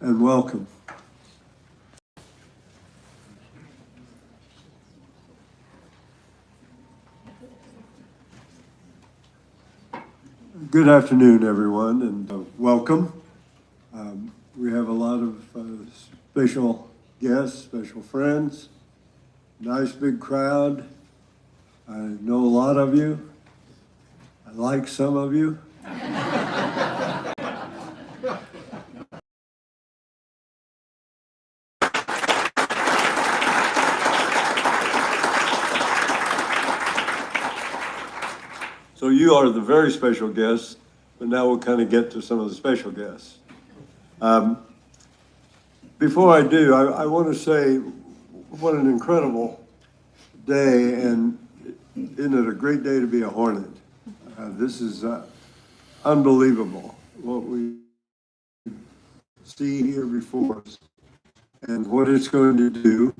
and welcome. Good afternoon, everyone, and welcome. We have a lot of special guests, special friends, nice big crowd. I know a lot of you. I like some of you. So you are the very special guests, but now we'll kind of get to some of the special guests. Before I do, I want to say what an incredible day, and isn't it a great day to be a Hornet? This is unbelievable what we see here before us and what it's going to do,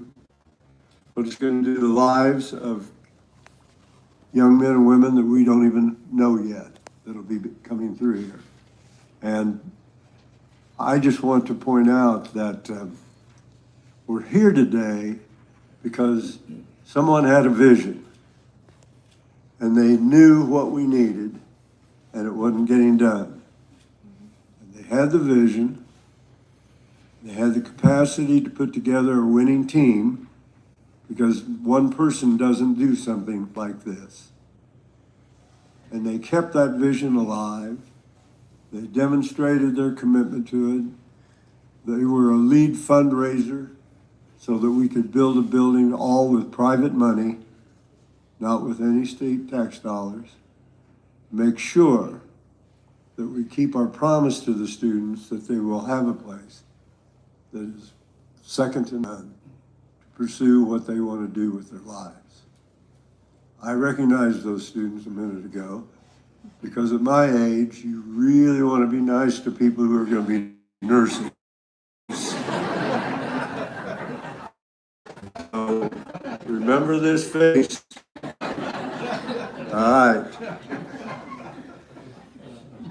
what it's going to do to the lives of young men and women that we don't even know yet that'll be coming through here. And I just want to point out that we're here today because someone had a vision and they knew what we needed and it wasn't getting done. And they had the vision, they had the capacity to put together a winning team, because one person doesn't do something like this. And they kept that vision alive. They demonstrated their commitment to it. They were a lead fundraiser so that we could build a building all with private money, not with any state tax dollars. Make sure that we keep our promise to the students that they will have a place that is second to none to pursue what they want to do with their lives. I recognized those students a minute ago because at my age, you really want to be nice to people who are going to be nurses. So remember this face. All right.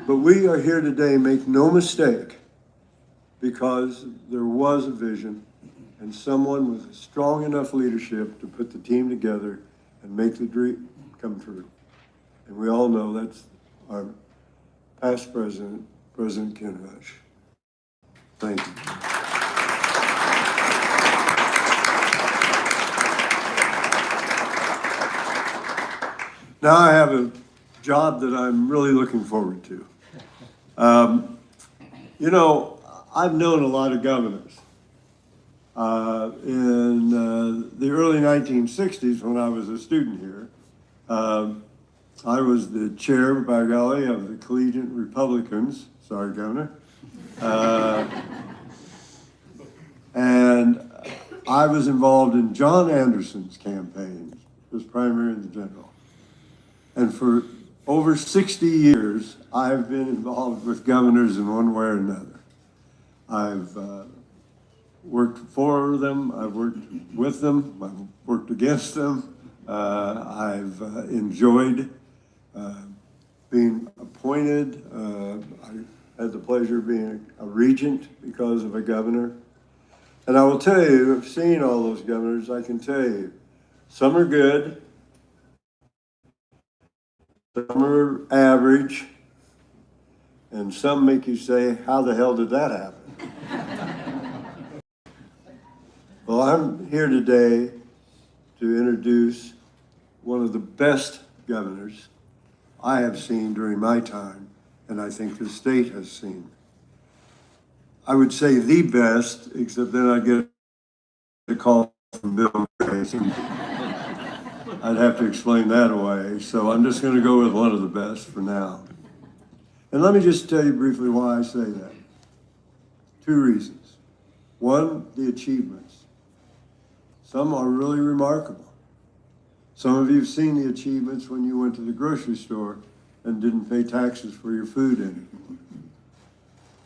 But we are here today, make no mistake, because there was a vision and someone with strong enough leadership to put the team together and make the dream come true. And we all know that's our past president, President Ken Rush. Thank you. Now I have a job that I'm really looking forward to. You know, I've known a lot of governors. In the early 1960s, when I was a student here, I was the chair, by golly, of the Collegiate Republicans. Sorry, Governor. And I was involved in John Anderson's campaign as primary and the general. And for over 60 years, I've been involved with governors in one way or another. I've worked for them, I've worked with them, I've worked against them. I've enjoyed being appointed. I had the pleasure of being a regent because of a governor. And I will tell you, I've seen all those governors, I can tell you, some are good, some are average, and some make you say, how the hell did that happen? Well, I'm here today to introduce one of the best governors I have seen during my time, and I think the state has seen. I would say the best, except then I'd get a call from Bill Grace, and I'd have to explain that away. So I'm just going to go with one of the best for now. And let me just tell you briefly why I say that. Two reasons. One, the achievements. Some are really remarkable. Some of you have seen the achievements when you went to the grocery store and didn't pay taxes for your food anymore.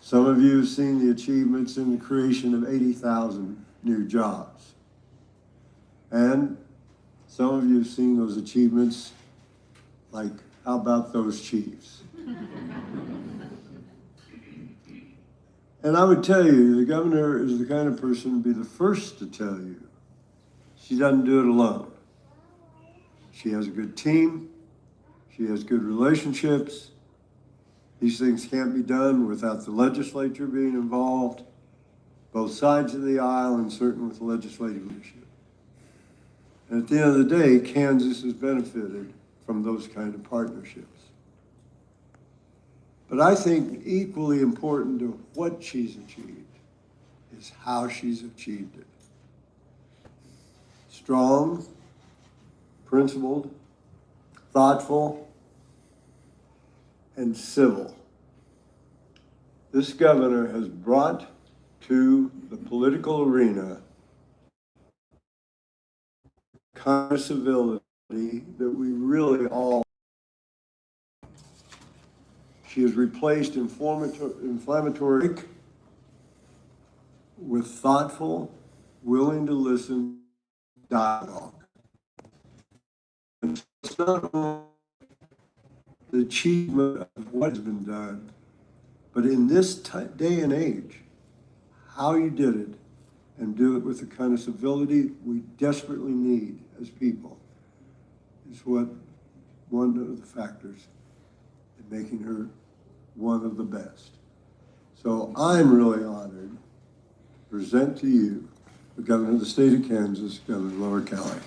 Some of you have seen the achievements in the creation of 80,000 new jobs. And some of you have seen those achievements like, how about those Chiefs? And I would tell you, the governor is the kind of person to be the first to tell you she doesn't do it alone. She has a good team. She has good relationships. These things can't be done without the legislature being involved, both sides of the aisle, and certainly with legislative leadership. And at the end of the day, Kansas has benefited from those kind of partnerships. But I think equally important to what she's achieved is how she's achieved it. Strong, principled, thoughtful, and civil. This governor has brought to the political arena kind of civility that we really all. She has replaced inflammatory with thoughtful, willing to listen dialogue. And it's not only the achievement of what has been done, but in this day and age, how you did it and do it with the kind of civility we desperately need as people is what one of the factors in making her one of the best. So I'm really honored to present to you the governor of the state of Kansas, Governor Laura Kelly.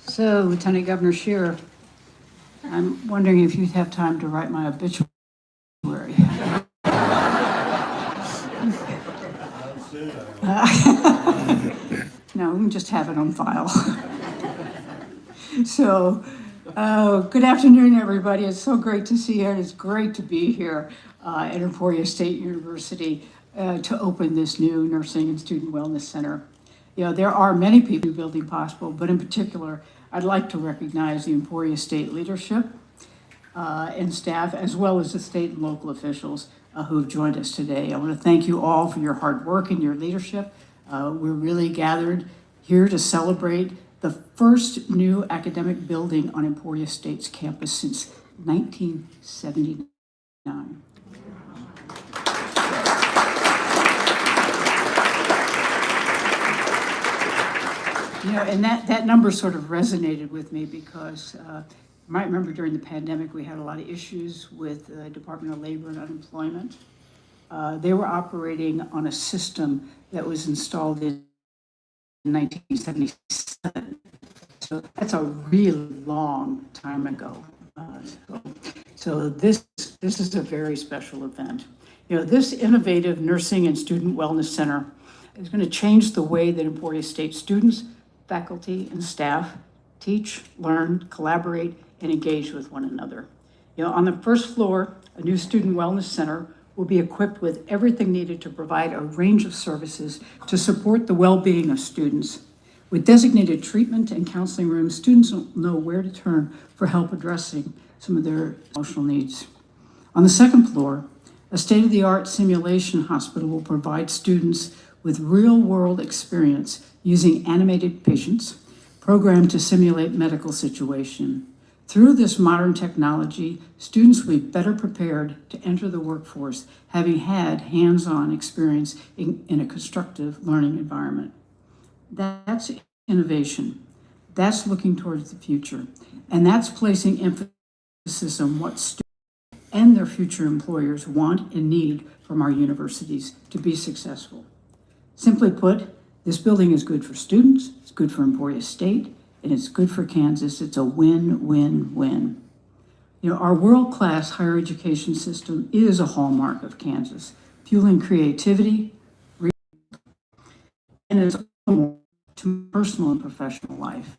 So, Lieutenant Governor Scheer, I'm wondering if you'd have time to write my obituary. No, we can just have it on file. So, good afternoon, everybody. It's so great to see you, and it's great to be here at Emporia State University to open this new Nursing and Student Wellness Center. You know, there are many people building possible, but in particular, I'd like to recognize the Emporia State leadership and staff, as well as the state and local officials who have joined us today. I want to thank you all for your hard work and your leadership. We're really gathered here to celebrate the first new academic building on Emporia State's campus since 1979. You know, and that number sort of resonated with me because you might remember during the pandemic, we had a lot of issues with the Department of Labor and Unemployment. They were operating on a system that was installed in 1977. So that's a really long time ago. So this is a very special event. You know, this innovative Nursing and Student Wellness Center is going to change the way that Emporia State students, faculty, and staff teach, learn, collaborate, and engage with one another. You know, on the first floor, a new Student Wellness Center will be equipped with everything needed to provide a range of services to support the well-being of students. With designated treatment and counseling rooms, students will know where to turn for help addressing some of their emotional needs. On the second floor, a state-of-the-art simulation hospital will provide students with real-world experience using animated patients programmed to simulate medical situation. Through this modern technology, students will be better prepared to enter the workforce, having had hands-on experience in a constructive learning environment. That's innovation. That's looking towards the future. And that's placing emphasis on what students and their future employers want and need from our universities to be successful. Simply put, this building is good for students, it's good for Emporia State, and it's good for Kansas. It's a win-win-win. You know, our world-class higher education system is a hallmark of Kansas, fueling creativity, and it's also to personal and professional life,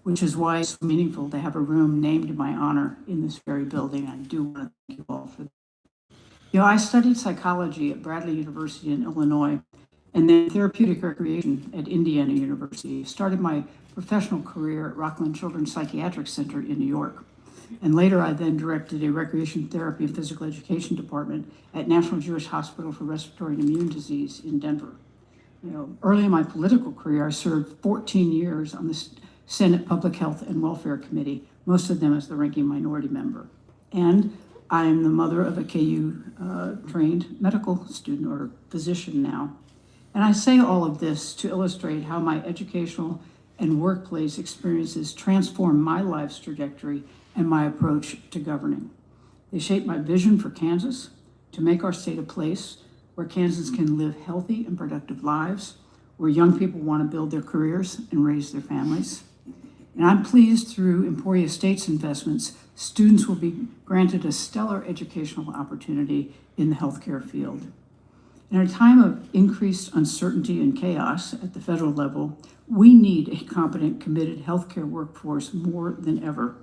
which is why it's meaningful to have a room named in my honor in this very building. I do want to thank you all for that. You know, I studied psychology at Bradley University in Illinois, and then therapeutic recreation at Indiana University. Started my professional career at Rockland Children's Psychiatric Center in New York. And later, I then directed a recreation therapy and physical education department at National Jewish Hospital for Respiratory and Immune Disease in Denver. Early in my political career, I served 14 years on the Senate Public Health and Welfare Committee, most of them as the ranking minority member. And I am the mother of a KU trained medical student or physician now. And I say all of this to illustrate how my educational and workplace experiences transform my life's trajectory and my approach to governing. They shape my vision for Kansas to make our state a place where Kansans can live healthy and productive lives, where young people want to build their careers and raise their families. And I'm pleased through Emporia State's investments, students will be granted a stellar educational opportunity in the healthcare field. In a time of increased uncertainty and chaos at the federal level, we need a competent, committed healthcare workforce more than ever.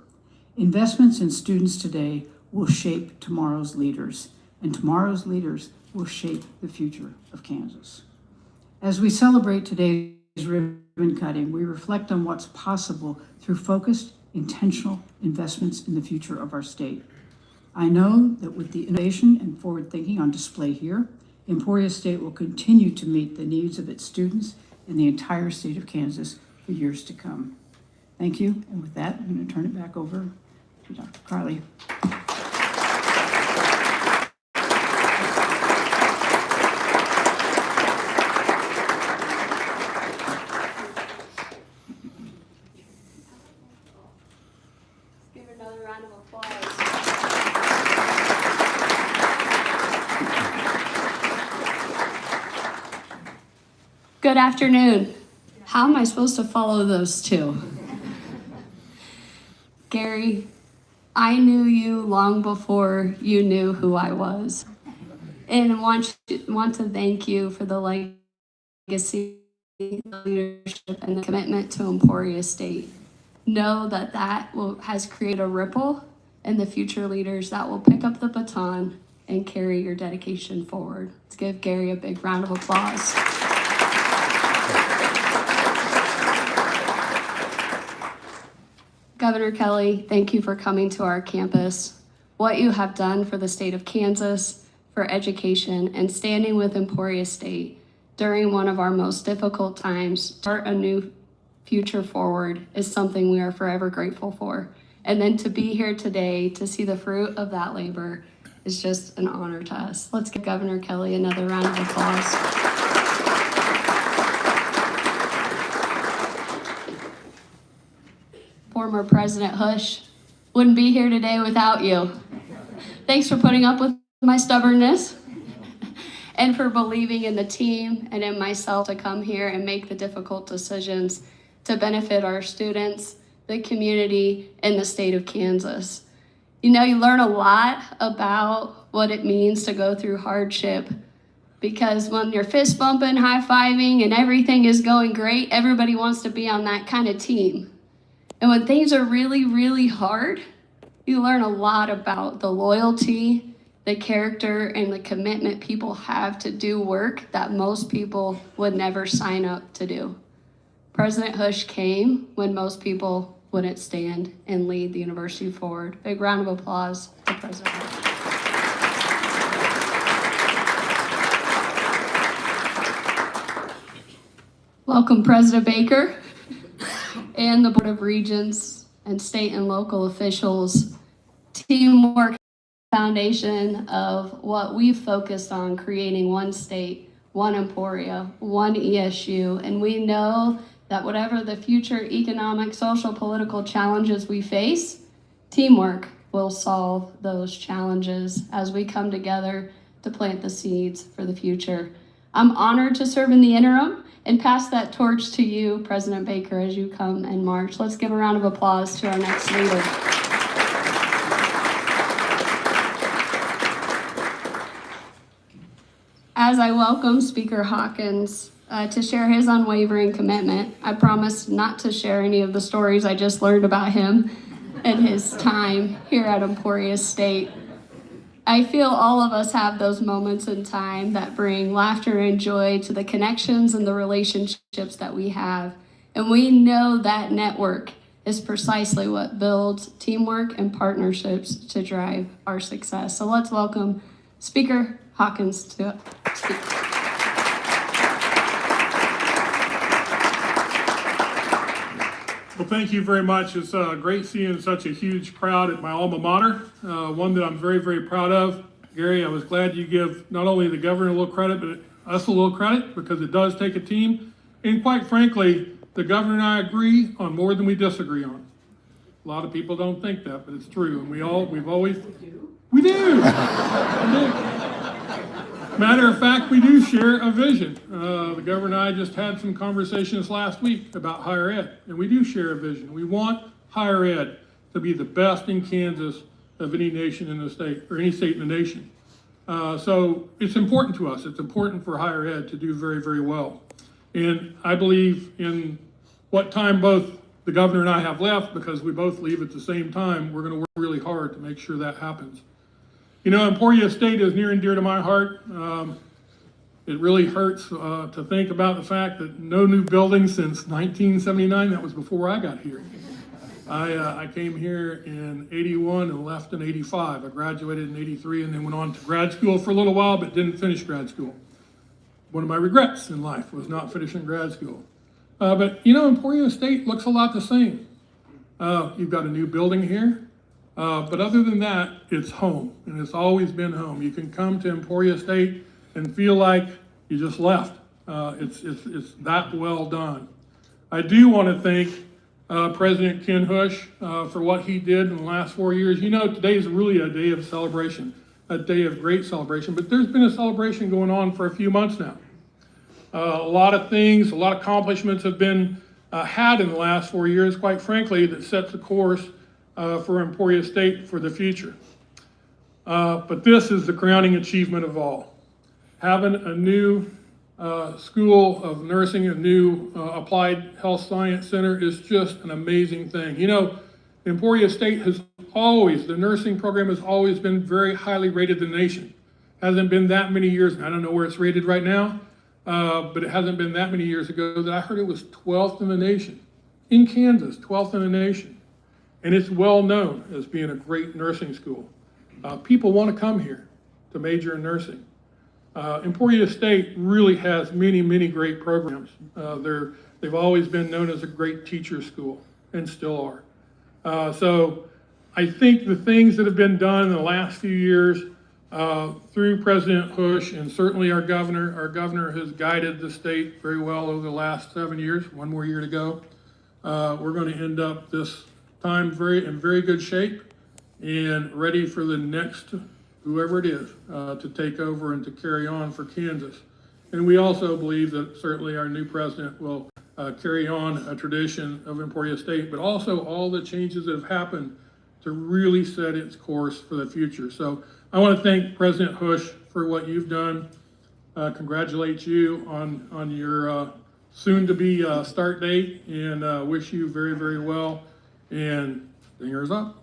Investments in students today will shape tomorrow's leaders, and tomorrow's leaders will shape the future of Kansas. As we celebrate today's ribbon cutting, we reflect on what's possible through focused, intentional investments in the future of our state. I know that with the innovation and forward thinking on display here, Emporia State will continue to meet the needs of its students and the entire state of Kansas for years to come. Thank you, and with that, I'm going to turn it back over to Dr. Carly. Give her another round of applause. Good afternoon. How am I supposed to follow those two? Gary, I knew you long before you knew who I was. And want to thank you for the legacy, the leadership, and the commitment to Emporia State. Know that has created a ripple in the future leaders that will pick up the baton and carry your dedication forward. Let's give Gary a big round of applause. Governor Kelly, thank you for coming to our campus. What you have done for the state of Kansas, for education, and standing with Emporia State during one of our most difficult times, start a new future forward, is something we are forever grateful for. And then to be here today to see the fruit of that labor is just an honor to us. Let's give Governor Kelly another round of applause. Former President Hush wouldn't be here today without you. Thanks for putting up with my stubbornness and for believing in the team and in myself to come here and make the difficult decisions to benefit our students, the community, and the state of Kansas. You learn a lot about what it means to go through hardship, because when you're fist bumping, high-fiving, and everything is going great, everybody wants to be on that kind of team. And when things are really, really hard, you learn a lot about the loyalty, the character, and the commitment people have to do work that most people would never sign up to do. President Hush came when most people wouldn't stand and lead the university forward. Big round of applause to President Hush. Welcome, President Baker and the Board of Regents and state and local officials. Teamwork, foundation of what we've focused on, creating one state, one Emporia, one ESU, and we know that whatever the future economic, social, political challenges we face, teamwork will solve those challenges as we come together to plant the seeds for the future. I'm honored to serve in the interim and pass that torch to you, President Baker, as you come and march. Let's give a round of applause to our next leader. As I welcome Speaker Hawkins to share his unwavering commitment, I promise not to share any of the stories I just learned about him and his time here at Emporia State. I feel all of us have those moments in time that bring laughter and joy to the connections and the relationships that we have. And we know that network is precisely what builds teamwork and partnerships to drive our success. So let's welcome Speaker Hawkins to speak. Well, thank you very much. It's great seeing such a huge crowd at my alma mater, one that I'm very, very proud of. Gary, I was glad you give not only the governor a little credit, but us a little credit, because it does take a team. And quite frankly, the governor and I agree on more than we disagree on. A lot of people don't think that, but it's true. And we do. Matter of fact, we do share a vision. The governor and I just had some conversations last week about higher ed, and we do share a vision. We want higher ed to be the best in Kansas of any nation in the state, or any state in the nation. So it's important to us. It's important for higher ed to do very, very well. And I believe in what time both the governor and I have left, because we both leave at the same time, we're going to work really hard to make sure that happens. You know, Emporia State is near and dear to my heart. It really hurts to think about the fact that no new buildings since 1979. That was before I got here. I came here in 81 and left in 85. I graduated in 83 and then went on to grad school for a little while, but didn't finish grad school. One of my regrets in life was not finishing grad school. But you know, Emporia State looks a lot the same. You've got a new building here. But other than that, it's home, and it's always been home. You can come to Emporia State and feel like you just left. It's that well done. I do want to thank President Ken Hush for what he did in the last 4 years. You know, today is really a day of celebration, a day of great celebration, but there's been a celebration going on for a few months now. A lot of things, a lot of accomplishments have been had in the last 4 years, quite frankly, that sets the course for Emporia State for the future. But this is the crowning achievement of all. Having a new School of Nursing, a new Applied Health Science Center is just an amazing thing. You know, Emporia State has always, the nursing program has always been very highly rated in the nation. Hasn't been that many years, I don't know where it's rated right now, but it hasn't been that many years ago that I heard it was 12th in the nation. In Kansas, 12th in the nation. And it's well known as being a great nursing school. People want to come here to major in nursing. Emporia State really has many, many great programs. They've always been known as a great teacher school, and still are. So I think the things that have been done in the last few years through President Hush, and certainly our governor has guided the state very well over the last 7 years, one more year to go. We're going to end up this time in very good shape and ready for the next, whoever it is, to take over and to carry on for Kansas. And we also believe that certainly our new president will carry on a tradition of Emporia State, but also all the changes that have happened to really set its course for the future. So I want to thank President Hush for what you've done. Congratulate you on your soon-to-be start date, and wish you very, very well. And fingers up.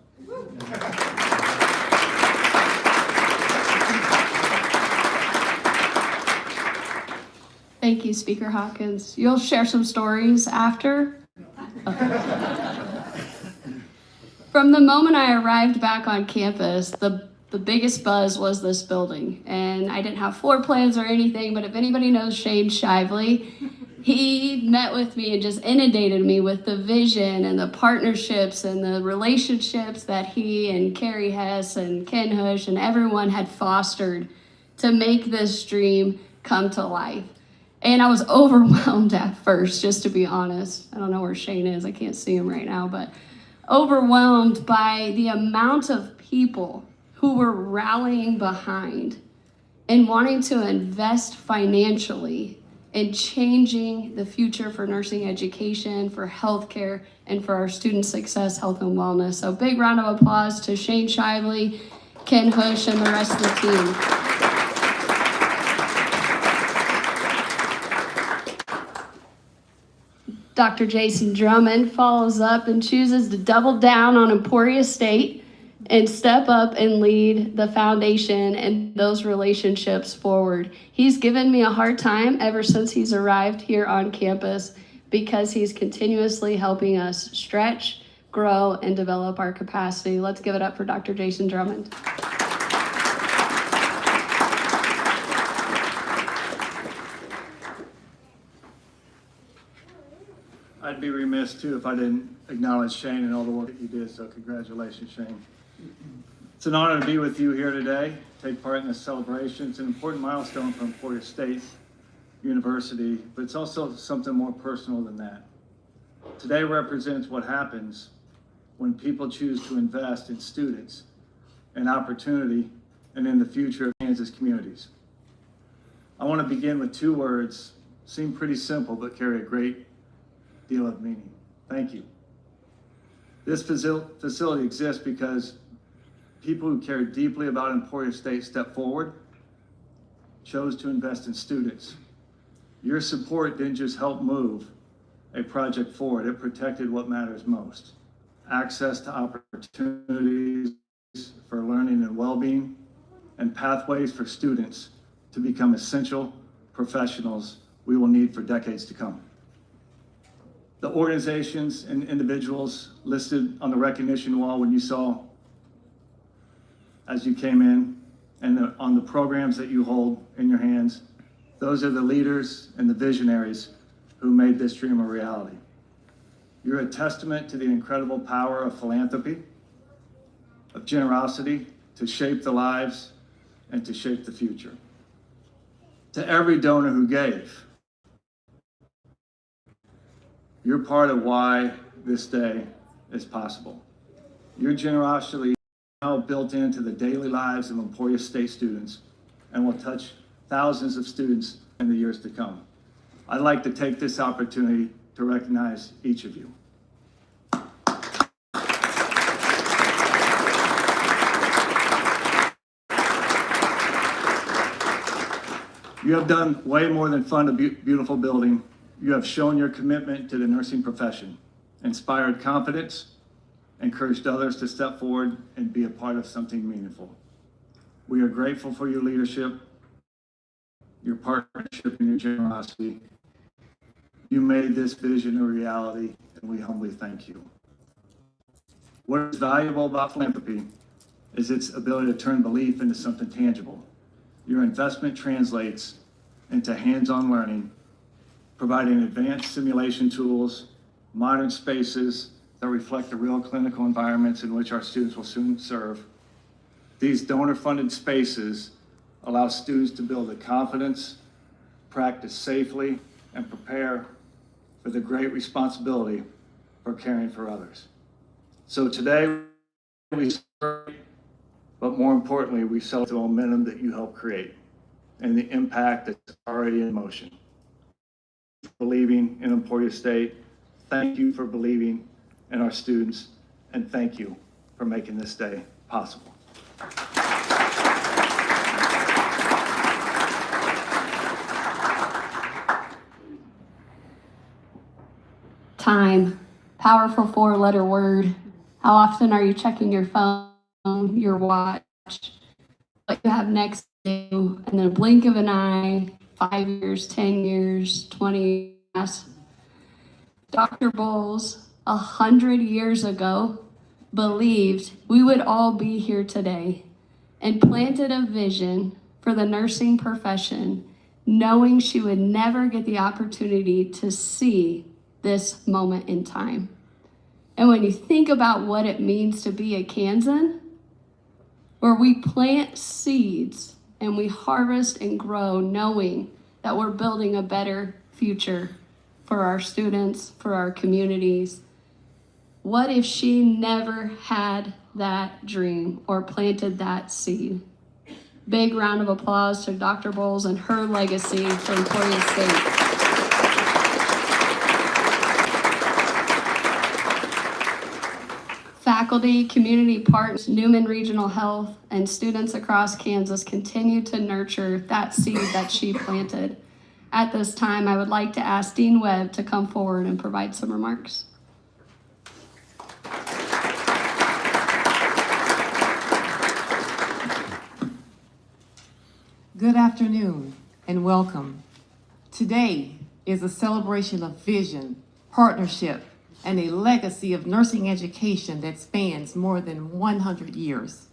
Thank you, Speaker Hawkins. You'll share some stories after? From the moment I arrived back on campus, the biggest buzz was this building. And I didn't have floor plans or anything, but if anybody knows Shane Shively, he met with me and just inundated me with the vision and the partnerships and the relationships that he and Carrie Hess and Ken Hush and everyone had fostered to make this dream come to life. And I was overwhelmed at first, just to be honest. I don't know where Shane is. I can't see him right now, but overwhelmed by the amount of people who were rallying behind and wanting to invest financially in changing the future for nursing education, for healthcare, and for our student success, health, and wellness. So big round of applause to Shane Shively, Ken Hush, and the rest of the team. Dr. Jason Drummond follows up and chooses to double down on Emporia State and step up and lead the foundation and those relationships forward. He's given me a hard time ever since he's arrived here on campus because he's continuously helping us stretch, grow, and develop our capacity. Let's give it up for Dr. Jason Drummond. I'd be remiss too if I didn't acknowledge Shane and all the work that you did, so congratulations, Shane. It's an honor to be with you here today, take part in this celebration. It's an important milestone for Emporia State University, but it's also something more personal than that. Today represents what happens when people choose to invest in students and opportunity and in the future of Kansas communities. I want to begin with two words, seem pretty simple, but carry a great deal of meaning. Thank you. This facility exists because people who care deeply about Emporia State stepped forward, chose to invest in students. Your support didn't just help move a project forward, it protected what matters most. Access to opportunities for learning and well-being, and pathways for students to become essential professionals we will need for decades to come. The organizations and individuals listed on the recognition wall when you saw as you came in, and on the programs that you hold in your hands, those are the leaders and the visionaries who made this dream a reality. You're a testament to the incredible power of philanthropy, of generosity to shape the lives and to shape the future. To every donor who gave, you're part of why this day is possible. Your generosity is now built into the daily lives of Emporia State students and will touch thousands of students in the years to come. I'd like to take this opportunity to recognize each of you. You have done way more than fund a beautiful building. You have shown your commitment to the nursing profession, inspired confidence, encouraged others to step forward and be a part of something meaningful. We are grateful for your leadership, your partnership, and your generosity. You made this vision a reality, and we humbly thank you. What is valuable about philanthropy is its ability to turn belief into something tangible. Your investment translates into hands-on learning, providing advanced simulation tools, modern spaces that reflect the real clinical environments in which our students will soon serve. These donor-funded spaces allow students to build the confidence, practice safely, and prepare for the great responsibility for caring for others. So today, we celebrate, but more importantly, we celebrate the momentum that you helped create and the impact that's already in motion. Believing in Emporia State, thank you for believing in our students, and thank you for making this day possible. Time, powerful four-letter word. How often are you checking your phone, your watch, what you have next to you, and in a blink of an eye, 5 years, 10 years, 20 years. Dr. Bowles, 100 years ago, believed we would all be here today and planted a vision for the nursing profession, knowing she would never get the opportunity to see this moment in time. And when you think about what it means to be a Kansan, where we plant seeds and we harvest and grow, knowing that we're building a better future for our students, for our communities. What if she never had that dream or planted that seed? Big round of applause to Dr. Bowles and her legacy for Emporia State. Faculty, community partners, Newman Regional Health, and students across Kansas continue to nurture that seed that she planted. At this time, I would like to ask Dean Webb to come forward and provide some remarks. Good afternoon and welcome. Today is a celebration of vision, partnership, and a legacy of nursing education that spans more than 100 years.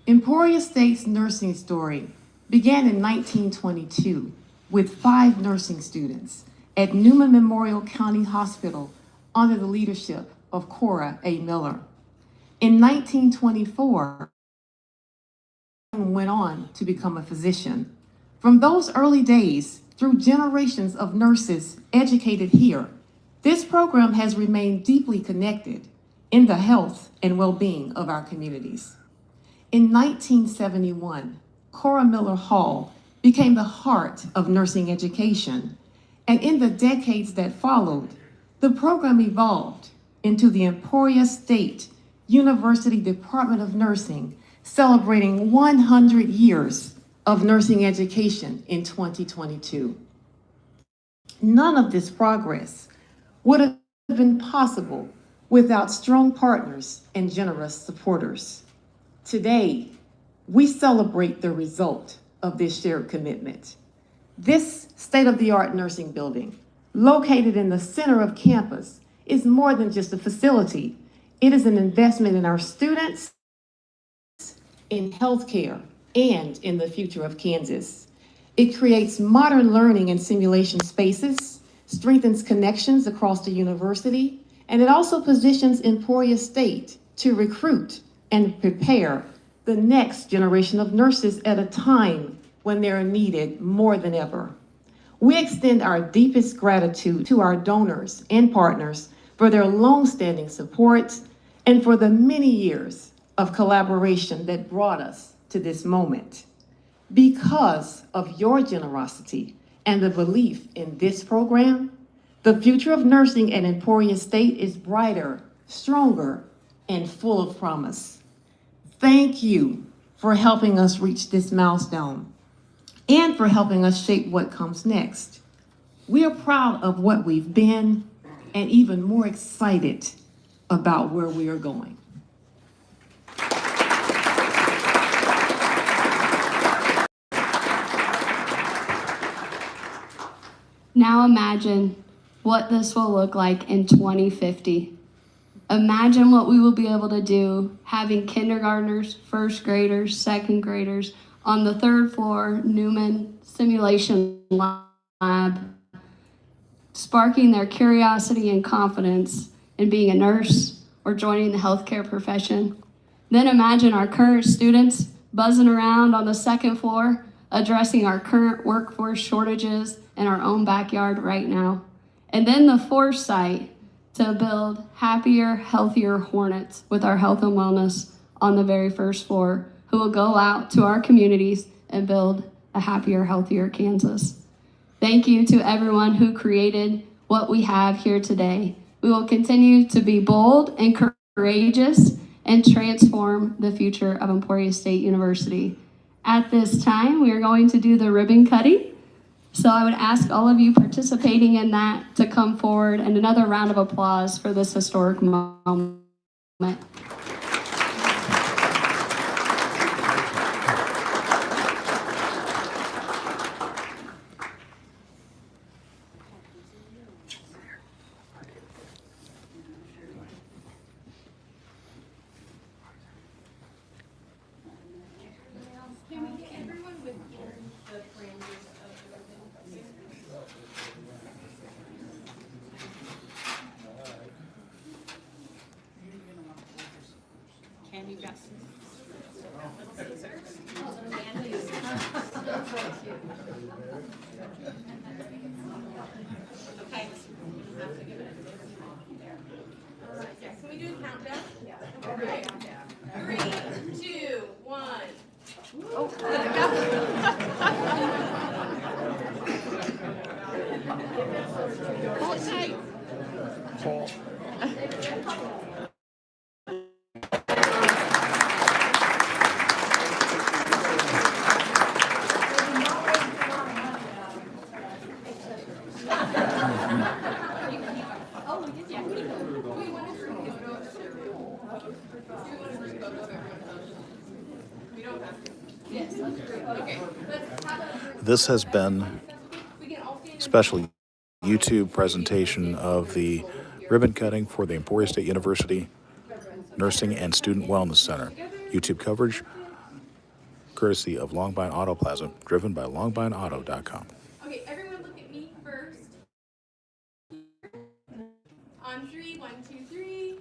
Emporia State's nursing story began in 1922 with 5 nursing students at Newman Memorial County Hospital under the leadership of Cora A. Miller. In 1924, went on to become a physician. From those early days, through generations of nurses educated here, this program has remained deeply connected in the health and well-being of our communities. In 1971, Cora Miller Hall became the heart of nursing education, and in the decades that followed, the program evolved into the Emporia State University Department of Nursing, celebrating 100 years of nursing education in 2022. None of this progress would have been possible without strong partners and generous supporters. Today, we celebrate the result of this shared commitment. This state-of-the-art nursing building, located in the center of campus, is more than just a facility. It is an investment in our students, in healthcare, and in the future of Kansas. It creates modern learning and simulation spaces, strengthens connections across the university, and it also positions Emporia State to recruit and prepare the next generation of nurses at a time when they are needed more than ever. We extend our deepest gratitude to our donors and partners for their longstanding support and for the many years of collaboration that brought us to this moment. Because of your generosity and the belief in this program, the future of nursing at Emporia State is brighter, stronger, and full of promise. Thank you for helping us reach this milestone and for helping us shape what comes next. We are proud of what we've been and even more excited about where we are going. Now imagine what this will look like in 2050. Imagine what we will be able to do having kindergartners, first graders, second graders on the 3rd floor Newman Simulation Lab, sparking their curiosity and confidence in being a nurse or joining the healthcare profession. Then imagine our current students buzzing around on the 2nd floor, addressing our current workforce shortages in our own backyard right now. And then the foresight to build happier, healthier Hornets with our health and wellness on the very 1st floor, who will go out to our communities and build a happier, healthier Kansas. Thank you to everyone who created what we have here today. We will continue to be bold and courageous and transform the future of Emporia State University. At this time, we are going to do the ribbon cutting. So I would ask all of you participating in that to come forward, and another round of applause for this historic moment. Candy Justin. Okay. Can we do a countdown? Yeah. Okay. 3, 2, 1. Hold it tight. This has been a special YouTube presentation of the ribbon cutting for the Emporia State University Nursing and Student Wellness Center. YouTube coverage courtesy of Longbine Auto Plaza, driven by longbineauto.com. Okay, everyone look at me first. On three, 1, 2, 3.